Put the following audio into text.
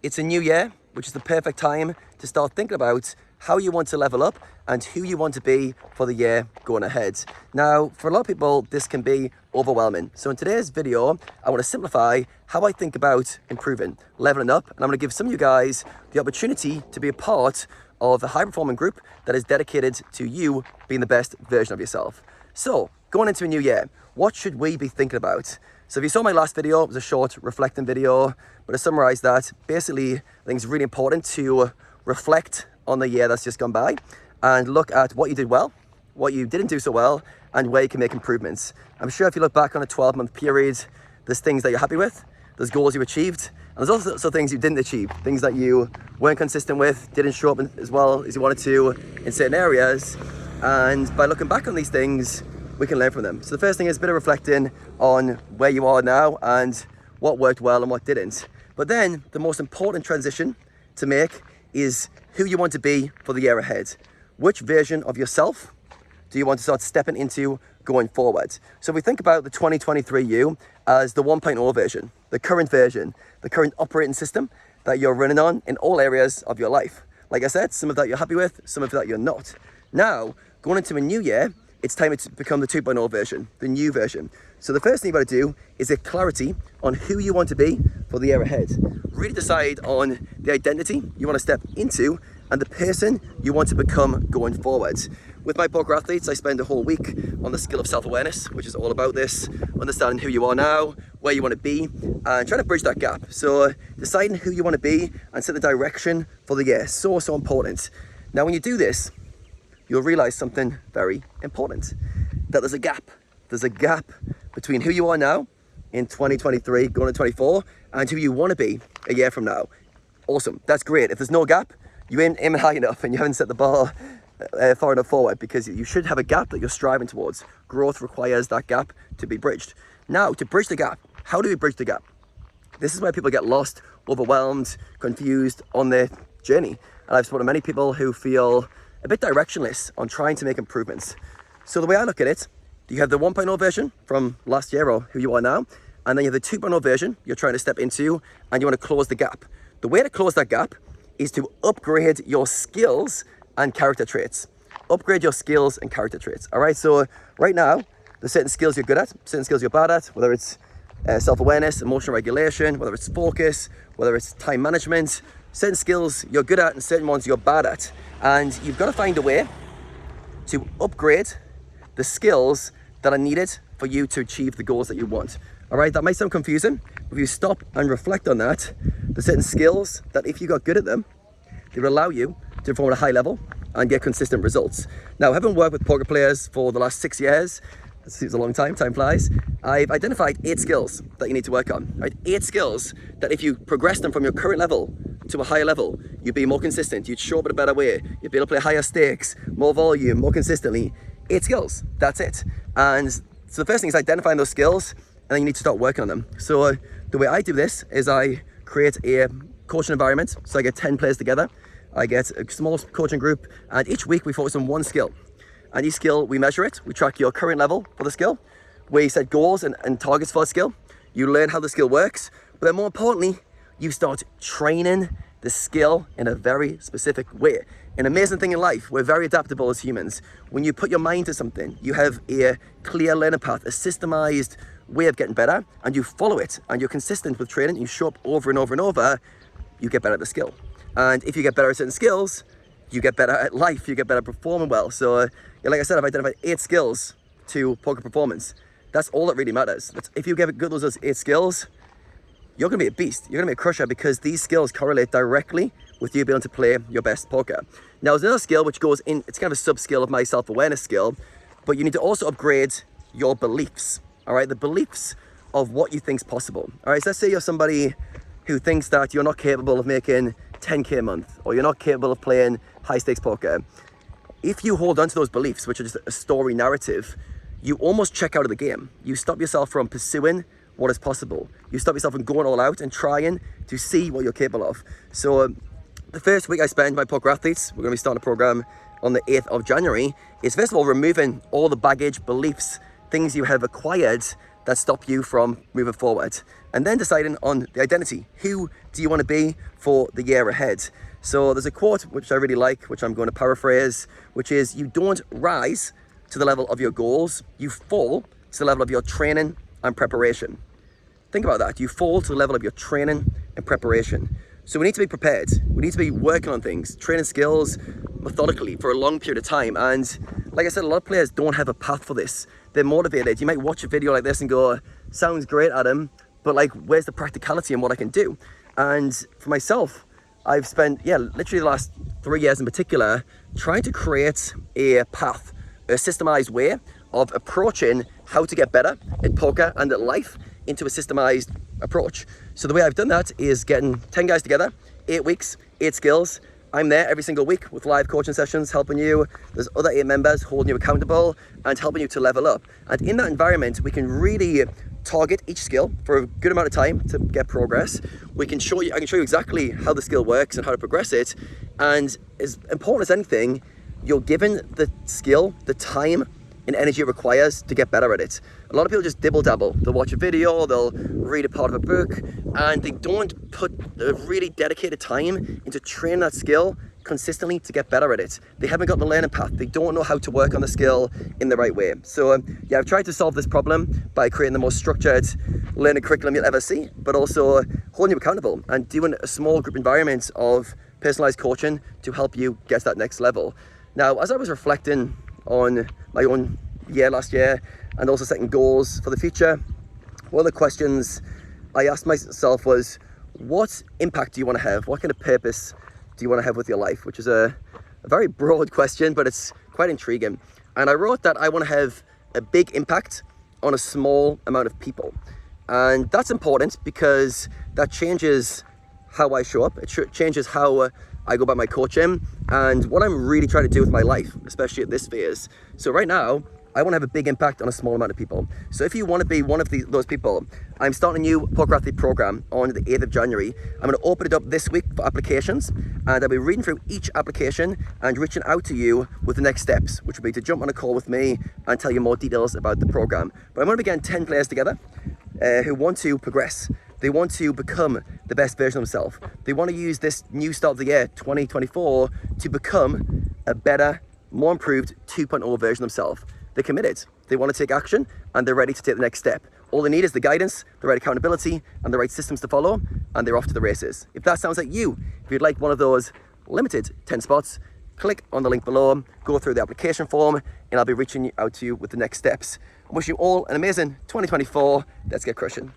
It's a new year, which is the perfect time to start thinking about how you want to level up and who you want to be for the year going ahead. Now, for a lot of people, this can be overwhelming. So in today's video, I want to simplify how I think about improving, leveling up, and I'm going to give some of you guys the opportunity to be a part of a high-performing group that is dedicated to you being the best version of yourself. So, going into a new year, what should we be thinking about? So if you saw my last video, it was a short reflecting video, but to summarize that, basically, I think it's really important to reflect on the year that's just gone by and look at what you did well, what you didn't do so well, and where you can make improvements. I'm sure if you look back on a 12-month period, there's things that you're happy with, there's goals you achieved, and there's also things you didn't achieve, things that you weren't consistent with, didn't show up as well as you wanted to in certain areas. And by looking back on these things, we can learn from them. So the first thing is a bit of reflecting on where you are now and what worked well and what didn't. But then the most important transition to make is who you want to be for the year ahead. Which version of yourself do you want to start stepping into going forward? So if we think about the 2023 you as the 1.0 version, the current version, the current operating system that you're running on in all areas of your life. Like I said, some of that you're happy with, some of that you're not. Now, going into a new year, it's time to become the 2.0 version, the new version. So the first thing you've got to do is get clarity on who you want to be for the year ahead. Really decide on the identity you want to step into and the person you want to become going forward. With my poker athletes, I spend a whole week on the skill of self-awareness, which is all about this, understanding who you are now, where you want to be, and trying to bridge that gap. So deciding who you want to be and set the direction for the year, so important. Now when you do this, you'll realize something very important, that there's a gap. There's a gap between who you are now in 2023, going to 24, and who you want to be a year from now. Awesome, that's great. If there's no gap, you ain't aiming high enough and you haven't set the bar far enough forward, because you should have a gap that you're striving towards. Growth requires that gap to be bridged. Now, to bridge the gap, how do we bridge the gap? This is where people get lost, overwhelmed, confused on their journey. And I've spoken to many people who feel a bit directionless on trying to make improvements. So the way I look at it, you have the 1.0 version from last year or who you are now, and then you have the 2.0 version you're trying to step into and you want to close the gap. The way to close that gap is to upgrade your skills and character traits. Upgrade your skills and character traits. All right, so right now, there's certain skills you're good at, certain skills you're bad at, whether it's self-awareness, emotional regulation, whether it's focus, whether it's time management, certain skills you're good at and certain ones you're bad at. And you've got to find a way to upgrade the skills that are needed for you to achieve the goals that you want. All right, that might sound confusing, but if you stop and reflect on that, there's certain skills that if you got good at them, they will allow you to perform at a high level and get consistent results. Now, having worked with poker players for the last 6 years, it seems a long time flies, I've identified 8 skills that you need to work on, right? 8 skills that if you progress them from your current level to a higher level, you'd be more consistent, you'd show up in a better way, you'd be able to play higher stakes, more volume, more consistently. 8 skills, that's it. And so the first thing is identifying those skills, and then you need to start working on them. So the way I do this is I create a coaching environment. So I get 10 players together, I get a small coaching group, and each week we focus on one skill. And each skill, we measure it, we track your current level for the skill, we set goals and targets for a skill, you learn how the skill works, but then more importantly, you start training the skill in a very specific way. An amazing thing in life, we're very adaptable as humans. When you put your mind to something, you have a clear learning path, a systemized way of getting better, and you follow it, and you're consistent with training, you show up over and over and over, you get better at the skill. And if you get better at certain skills, you get better at life, you get better at performing well. So like I said, I've identified 8 skills to poker performance. That's all that really matters. If you get good at those 8 skills, you're gonna be a beast, you're gonna be a crusher, because these skills correlate directly with you being able to play your best poker. Now there's another skill which goes in, it's kind of a sub-skill of my self-awareness skill, but you need to also upgrade your beliefs, all right? The beliefs of what you think's possible, all right? So let's say you're somebody who thinks that you're not capable of making 10K a month, or you're not capable of playing high stakes poker. If you hold on to those beliefs, which are just a story narrative, you almost check out of the game. You stop yourself from pursuing what is possible. You stop yourself from going all out and trying to see what you're capable of. So the first week I spend my poker athletes, we're gonna be starting a program on the 8th of January, is first of all removing all the baggage, beliefs, things you have acquired that stop you from moving forward. And then deciding on the identity. Who do you want to be for the year ahead? So there's a quote which I really like, which I'm going to paraphrase, which is, you don't rise to the level of your goals, you fall to the level of your training and preparation. Think about that. You fall to the level of your training and preparation. So we need to be prepared. We need to be working on things, training skills methodically for a long period of time. And like I said, a lot of players don't have a path for this. They're motivated. You might watch a video like this and go, sounds great, Adam, but like, where's the practicality and what I can do? And for myself, I've spent, literally the last 3 years in particular, trying to create a path, a systemized way of approaching how to get better at poker and at life into a systemized approach. So the way I've done that is getting 10 guys together, 8 weeks, 8 skills. I'm there every single week with live coaching sessions, helping you. There's other 8 members holding you accountable and helping you to level up. And in that environment, we can really target each skill for a good amount of time to get progress. I can show you exactly how the skill works and how to progress it. And as important as anything, you're given the skill, the time and energy it requires to get better at it. A lot of people just dibble dabble. They'll watch a video, they'll read a part of a book, and they don't put a really dedicated time into training that skill consistently to get better at it. They haven't got the learning path. They don't know how to work on the skill in the right way. So I've tried to solve this problem by creating the most structured learning curriculum you'll ever see, but also holding you accountable and doing a small group environment of personalized coaching to help you get to that next level. Now, as I was reflecting on my own year last year and also setting goals for the future, one of the questions I asked myself was, what impact do you want to have? What kind of purpose do you want to have with your life? Which is a very broad question, but it's quite intriguing. And I wrote that I want to have a big impact on a small amount of people. And that's important because that changes how I show up. It changes how I go about my coaching and what I'm really trying to do with my life, especially at this phase. So right now, I want to have a big impact on a small amount of people. So if you want to be one of those people, I'm starting a new Poker Athlete program on the 8th of January. I'm going to open it up this week for applications, and I'll be reading through each application and reaching out to you with the next steps, which will be to jump on a call with me and tell you more details about the program. But I'm going to be getting 10 players together who want to progress. They want to become the best version of themselves. They want to use this new start of the year, 2024, to become a better, more improved 2.0 version of themselves. They're committed. They want to take action and they're ready to take the next step. All they need is the guidance, the right accountability, and the right systems to follow, and they're off to the races. If that sounds like you, if you'd like one of those limited 10 spots, click on the link below, go through the application form, and I'll be reaching out to you with the next steps. I wish you all an amazing 2024. Let's get crushing.